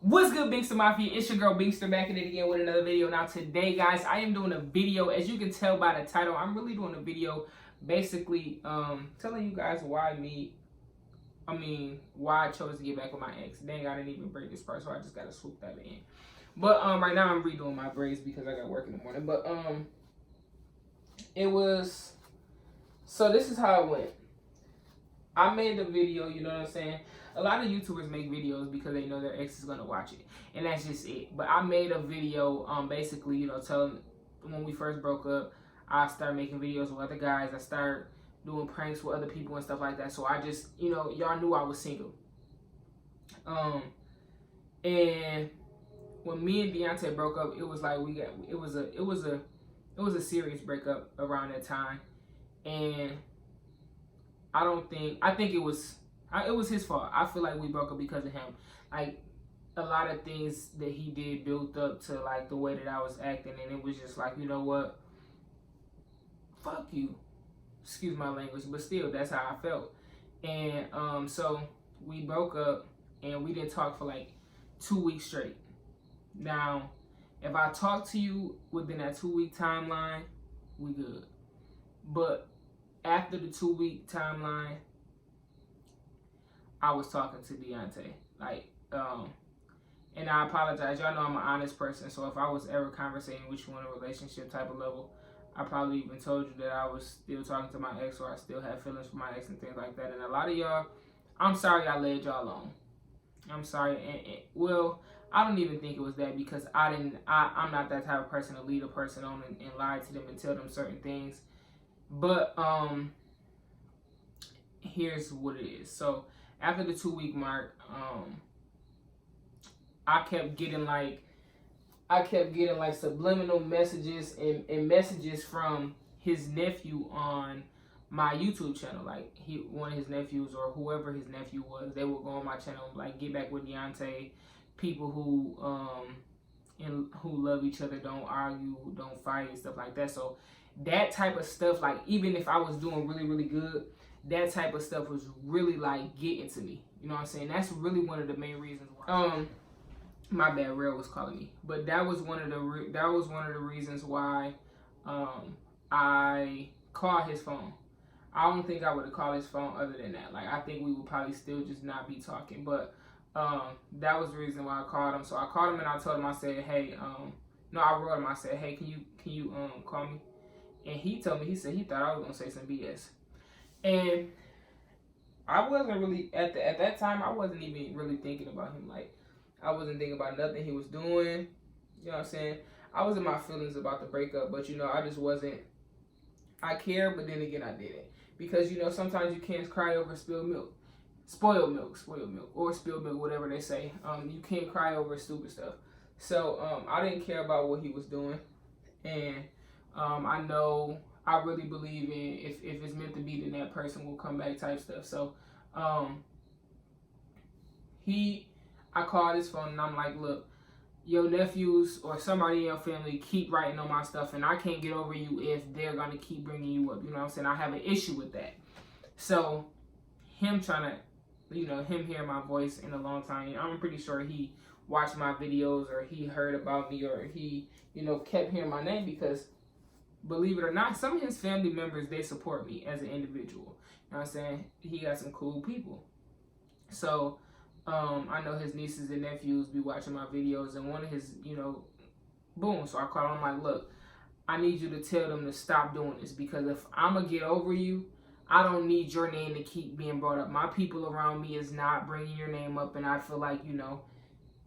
What's good, Binkster Mafia? It's your girl Binkster back at it again with another video. Now today, guys, I am doing a video. As you can tell by the title, I'm really doing a video basically telling you guys why I chose to get back with my ex. Dang, I didn't even break this part, so I just gotta swoop that in. But right now I'm redoing my braids because I got work in the morning. But so this is how it went. I made the video, you know what I'm saying? A lot of YouTubers make videos because they know their ex is gonna watch it, and that's just it. But I made a video, basically, you know, telling when we first broke up, I started making videos with other guys. I started doing pranks with other people and stuff like that. So I just, you know, y'all knew I was single. And when me and Deontay broke up, it was like it was a serious breakup around that time, and I think it was his fault. I feel like we broke up because of him. Like, a lot of things that he did built up to, like, the way that I was acting, and it was just like, you know what? Fuck you. Excuse my language, but still, that's how I felt. And so we broke up, and we didn't talk for like 2 weeks straight. Now, if I talk to you within that 2-week timeline, we good. But after the 2-week timeline, I was talking to Deontay. Like, and I apologize. Y'all know I'm an honest person, so if I was ever conversating with you on a relationship type of level, I probably even told you that I was still talking to my ex, or I still had feelings for my ex and things like that. And a lot of y'all, I'm sorry I led y'all on. I'm sorry. And well, I don't even think it was that, because I'm not that type of person to lead a person on and lie to them and tell them certain things. But here's what it is. So after the 2-week mark, I kept getting like subliminal messages and messages from his nephew on my YouTube channel. Like, one of his nephews, or whoever his nephew was, they would go on my channel, like, get back with Deontay. People who love each other, don't argue, don't fight, and stuff like that. So that type of stuff, like, even if I was doing really, really good, that type of stuff was really, like, getting to me. You know what I'm saying? That's really one of the main reasons why. My bad, Real was calling me. But that was one of the reasons why I called his phone. I don't think I would have called his phone other than that. Like, I think we would probably still just not be talking. But that was the reason why I called him. So I called him and I told him, I said, hey, no, I wrote him. I said, hey, can you call me? And he told me, he said he thought I was gonna say some BS. And I wasn't really at that time. I wasn't even really thinking about him. Like, I wasn't thinking about nothing he was doing. You know what I'm saying? I was in my feelings about the breakup, but, you know, I just wasn't. I cared, but then again, I didn't, because, you know, sometimes you can't cry over spoiled milk, or spilled milk, whatever they say. You can't cry over stupid stuff. So I didn't care about what he was doing, and I know, I really believe in if it's meant to be, then that person will come back type stuff. So I called his phone and I'm like, look, your nephews or somebody in your family keep writing on my stuff, and I can't get over you if they're going to keep bringing you up. You know what I'm saying? I have an issue with that. So him trying to, you know, him hearing my voice in a long time, I'm pretty sure he watched my videos, or he heard about me, or he, you know, kept hearing my name, because, believe it or not, some of his family members, they support me as an individual. You know what I'm saying? He got some cool people. So I know his nieces and nephews be watching my videos, and one of his, you know, boom. So I called him, I'm like, look, I need you to tell them to stop doing this, because if I'm going to get over you, I don't need your name to keep being brought up. My people around me is not bringing your name up, and I feel like, you know,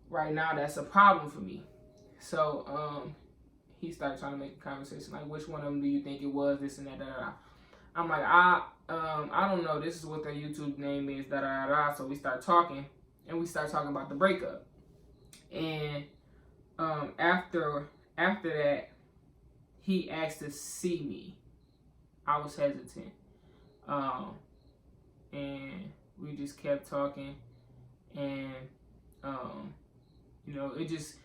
right now that's a problem for me. So he started trying to make a conversation, like, which one of them do you think it was, this and that, da, da, da. I'm like, I don't know, this is what their YouTube name is, da, da, da, da. So we start talking, and we start talking about the breakup. And after that, he asked to see me. I was hesitant. And we just kept talking, and you know, it just,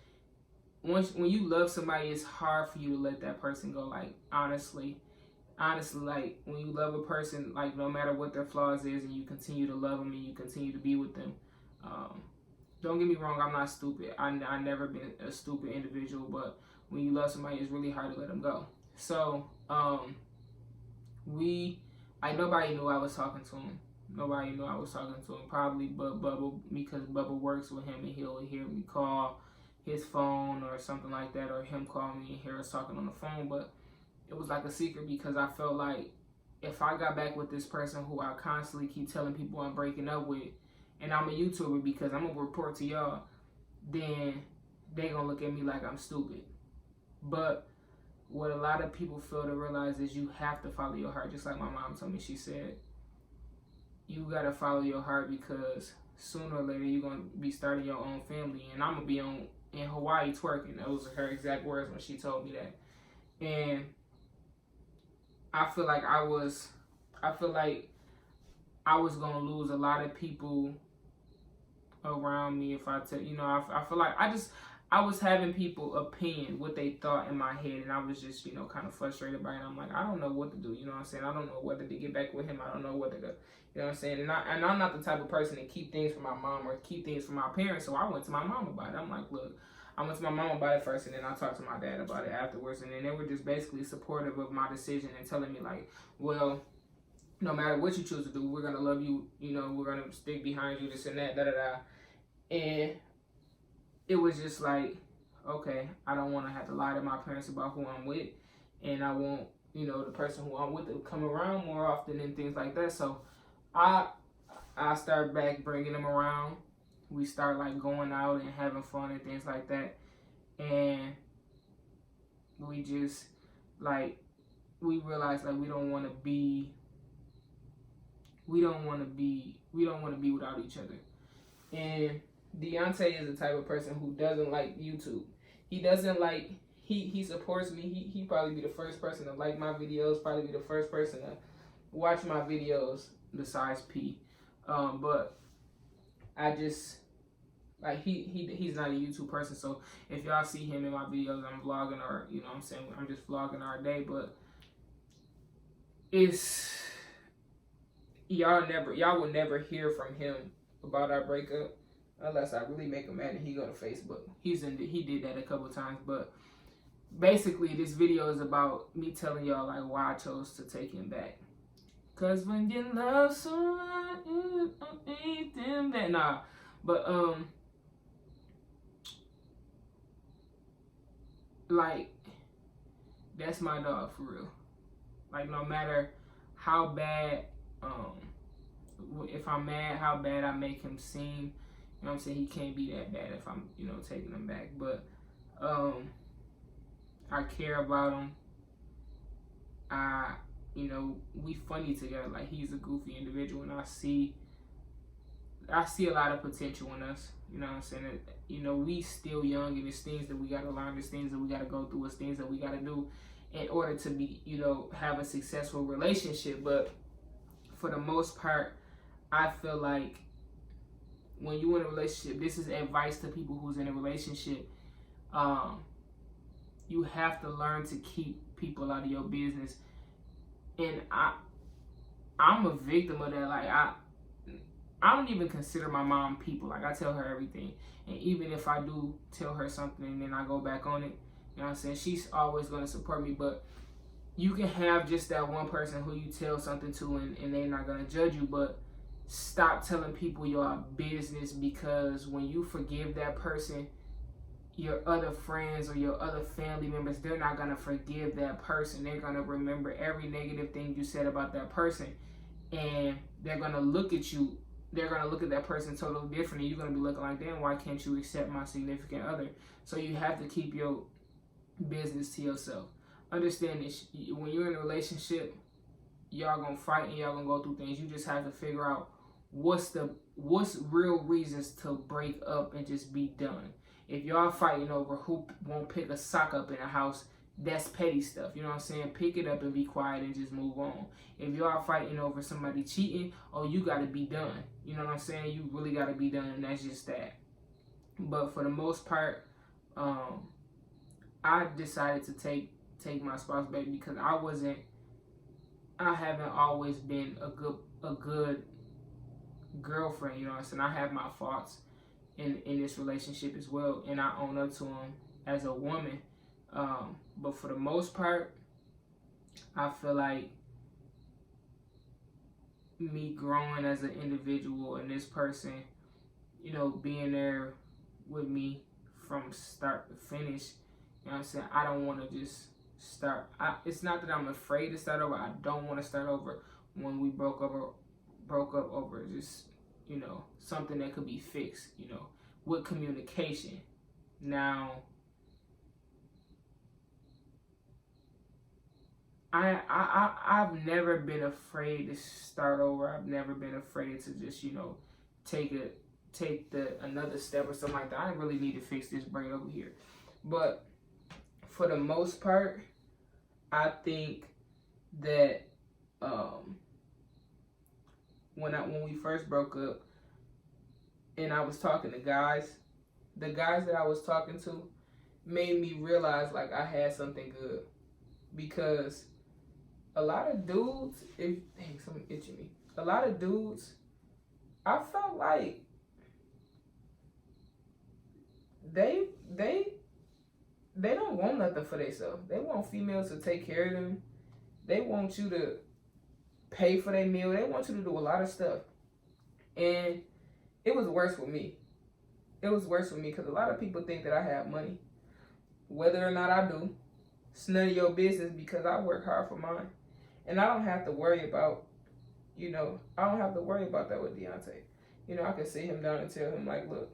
when you love somebody, it's hard for you to let that person go. Like, honestly, like, when you love a person, like, no matter what their flaws is, and you continue to love them and you continue to be with them, don't get me wrong, I'm not stupid. I never been a stupid individual, but when you love somebody, it's really hard to let them go. So, nobody knew I was talking to him. Nobody knew I was talking to him, probably but Bubba, because Bubba works with him and he'll hear me call his phone or something like that, or him call me and hear us talking on the phone. But it was like a secret, because I felt like if I got back with this person who I constantly keep telling people I'm breaking up with, and I'm a YouTuber because I'm gonna report to y'all, then they gonna look at me like I'm stupid. But what a lot of people fail to realize is you have to follow your heart. Just like my mom told me, she said, you gotta follow your heart, because sooner or later you're gonna be starting your own family, and I'm gonna be in Hawaii twerking. Those are her exact words when she told me that. And I feel like I was gonna lose a lot of people around me if I tell, I feel like I was having people opinion what they thought in my head, and I was just, kind of frustrated by it. I'm like, I don't know what to do, you know what I'm saying? I don't know whether to get back with him. I don't know whether to, you know what I'm saying? And I'm not the type of person to keep things from my mom or keep things from my parents, so I went to my mom about it. I'm like, look, I went to my mom about it first, and then I talked to my dad about it afterwards, and then they were just basically supportive of my decision and telling me, like, well, no matter what you choose to do, we're going to love you, we're going to stick behind you, this and that, da-da-da. And it was just like, okay, I don't want to have to lie to my parents about who I'm with, and I want, the person who I'm with to come around more often and things like that. So I start back bringing them around. We start like going out and having fun and things like that, and we just we realized like we don't want to be without each other. And Deontay is the type of person who doesn't like YouTube. He doesn't like, he supports me. He probably be the first person to like my videos, probably be the first person to watch my videos besides P. But I just, like, he's not a YouTube person. So if y'all see him in my videos, I'm vlogging, or, I'm saying, I'm just vlogging our day. But y'all will never hear from him about our breakup, unless I really make him mad and he go to Facebook. He did that a couple times, but basically this video is about me telling y'all like why I chose to take him back. Cause when you love someone, you don't need them back. Nah, but like, that's my dog for real. Like, no matter how bad, if I'm mad, how bad I make him seem, you know what I'm saying, he can't be that bad if I'm, taking him back. But I care about him. We funny together. Like, he's a goofy individual, and I see a lot of potential in us. You know what I'm saying? We still young, and there's things that we gotta learn, there's things that we gotta go through, there's things that we gotta do in order to be, have a successful relationship. But for the most part, I feel like when you're in a relationship, this is advice to people who's in a relationship. You have to learn to keep people out of your business. And I'm a victim of that. Like, I don't even consider my mom people. Like, I tell her everything. And even if I do tell her something and then I go back on it, you know what I'm saying, she's always going to support me. But you can have just that one person who you tell something to and they're not going to judge you. But stop telling people your business, because when you forgive that person, your other friends or your other family members, they're not going to forgive that person. They're going to remember every negative thing you said about that person, and they're going to look at you. They're going to look at that person totally different, and you're going to be looking like, damn, why can't you accept my significant other? So you have to keep your business to yourself. Understand this. When you're in a relationship, y'all going to fight and y'all going to go through things. You just have to figure out what's real reasons to break up and just be done. If y'all fighting over who won't pick a sock up in a house, that's petty stuff. You know what I'm saying? Pick it up and be quiet and just move on. If y'all fighting over somebody cheating, oh, you got to be done. You know what I'm saying? You really got to be done, and that's just that. But for the most part, I decided to take my spouse back because I haven't always been a good girlfriend. You know what I'm saying? I have my faults. in this relationship as well, and I own up to him as a woman. But for the most part, I feel like me growing as an individual and this person, being there with me from start to finish, you know what I'm saying? I don't want to just start. It's not that I'm afraid to start over. I don't want to start over when we broke up over just, something that could be fixed, with communication. Now, I've never been afraid to start over. I've never been afraid to just, take another step or something like that. I really need to fix this brain over here. But for the most part, I think that when we first broke up and I was talking to guys, the guys that I was talking to made me realize like I had something good. Because a lot of dudes, someone itching me. A lot of dudes, I felt like they don't want nothing for themselves. They want females to take care of them. They want you to pay for their meal. They want you to do a lot of stuff. And it was worse with me. It was worse with me because a lot of people think that I have money. Whether or not I do, it's none of your business because I work hard for mine. And I don't have to worry about, I don't have to worry about that with Deontay. I can sit him down and tell him, like, look,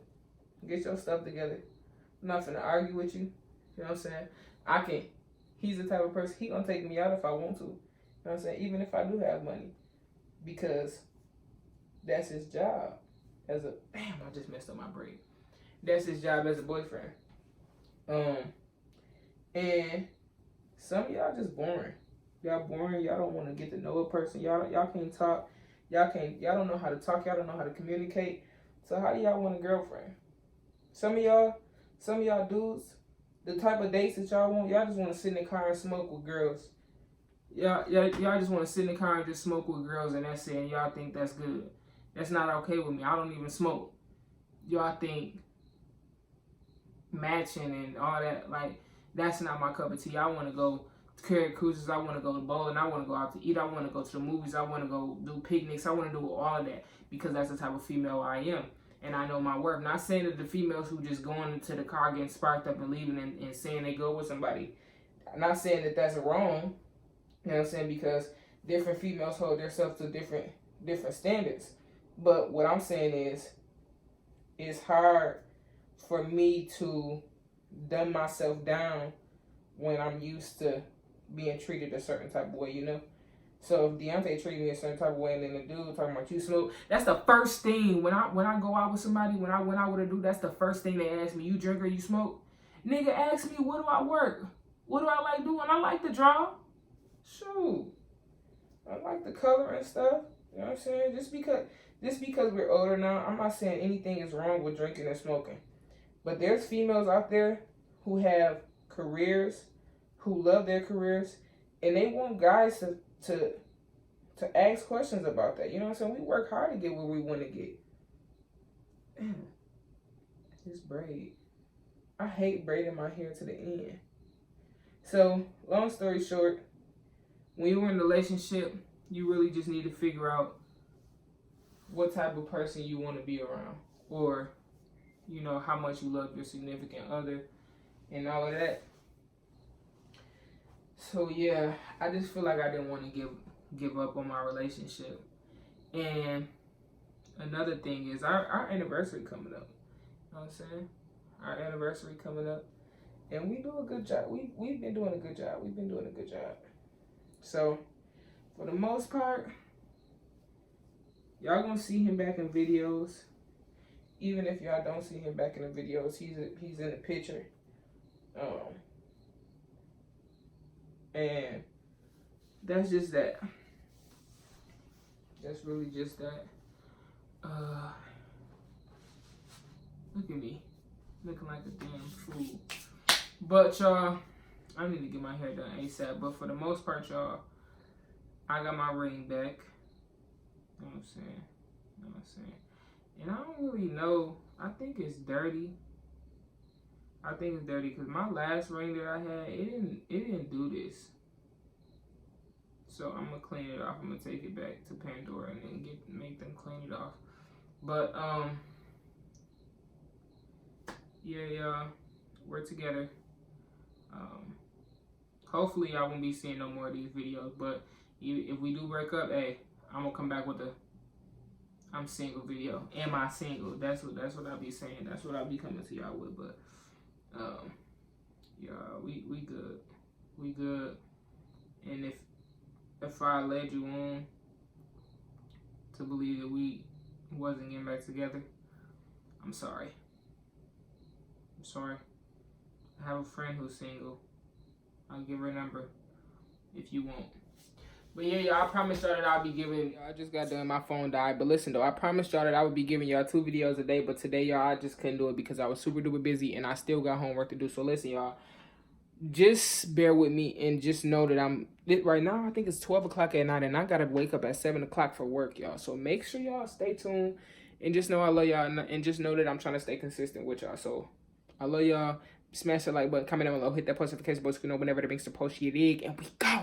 get your stuff together. I'm not finna argue with you. You know what I'm saying? He's the type of person, he gonna take me out if I want to. You know what I'm saying? Even if I do have money. Because that's his job. I just messed up my brain. That's his job as a boyfriend. And some of y'all just boring. Y'all boring. Y'all don't want to get to know a person. Y'all can't talk. Y'all don't know how to talk. Y'all don't know how to communicate. So how do y'all want a girlfriend? Some of y'all dudes, the type of dates that y'all want, y'all just want to sit in the car and smoke with girls. Y'all just want to sit in the car and just smoke with girls and that's it. And y'all think that's good. That's not okay with me. I don't even smoke. Y'all think matching and all that, like, that's not my cup of tea. I want to go carry cruises. I want to go to bowling. I want to go out to eat. I want to go to the movies. I want to go do picnics. I want to do all of that because that's the type of female I am. And I know my worth. Not saying that the females who just going into the car getting sparked up and leaving and saying they go with somebody. I'm not saying that that's wrong. You know what I'm saying? Because different females hold themselves to different standards. But what I'm saying is, it's hard for me to dumb myself down when I'm used to being treated a certain type of way, So if Deontay treated me a certain type of way and then the dude talking about you smoke, that's the first thing when I go out with somebody, when I went out with a dude, that's the first thing they ask me, you drink or you smoke? Nigga ask me, what do I work? What do I like doing? I like to draw. Shoot. I like the color and stuff. You know what I'm saying? Just because we're older now, I'm not saying anything is wrong with drinking and smoking. But there's females out there who have careers, who love their careers, and they want guys to ask questions about that. You know what I'm saying? We work hard to get where we want to get. Damn. This braid. I hate braiding my hair to the end. So, long story short, when you're in a relationship, you really just need to figure out what type of person you want to be around. Or, how much you love your significant other and all of that. So yeah, I just feel like I didn't want to give up on my relationship. And another thing is our anniversary coming up. You know what I'm saying? Our anniversary coming up. And we do a good job. We've been doing a good job. We've been doing a good job. So for the most part, y'all gonna see him back in videos. Even if y'all don't see him back in the videos, he's in the picture. And that's just that. That's really just that. Look at me. Looking like a damn fool. But y'all, I need to get my hair done ASAP. But for the most part, y'all, I got my ring back. You know what I'm saying? And I don't really know. I think it's dirty. I think it's dirty because my last ring that I had, it didn't do this. So I'm gonna clean it off. I'm gonna take it back to Pandora and then make them clean it off. But yeah, y'all, we're together. Hopefully I won't be seeing no more of these videos. But if we do break up, hey, I'm gonna come back with a I'm single video. Am I single? That's what I be saying. That's what I be coming to y'all with. But yeah, we good. We good. And if I led you on to believe that we wasn't getting back together, I'm sorry. I'm sorry. I have a friend who's single. I'll give her a number if you want. But yeah, y'all, I promised y'all that I'll be giving. I just got done. My phone died. But listen, though, I promised y'all that I would be giving y'all 2 videos a day. But today, y'all, I just couldn't do it because I was super duper busy and I still got homework to do. So listen, y'all, just bear with me and just know that right now, I think it's 12 o'clock at night and I got to wake up at 7 o'clock for work, y'all. So make sure y'all stay tuned and just know I love y'all and just know that I'm trying to stay consistent with y'all. So I love y'all. Smash the like button, comment down below, hit that post notification bell so you know whenever the Bingster post your dig, and we go.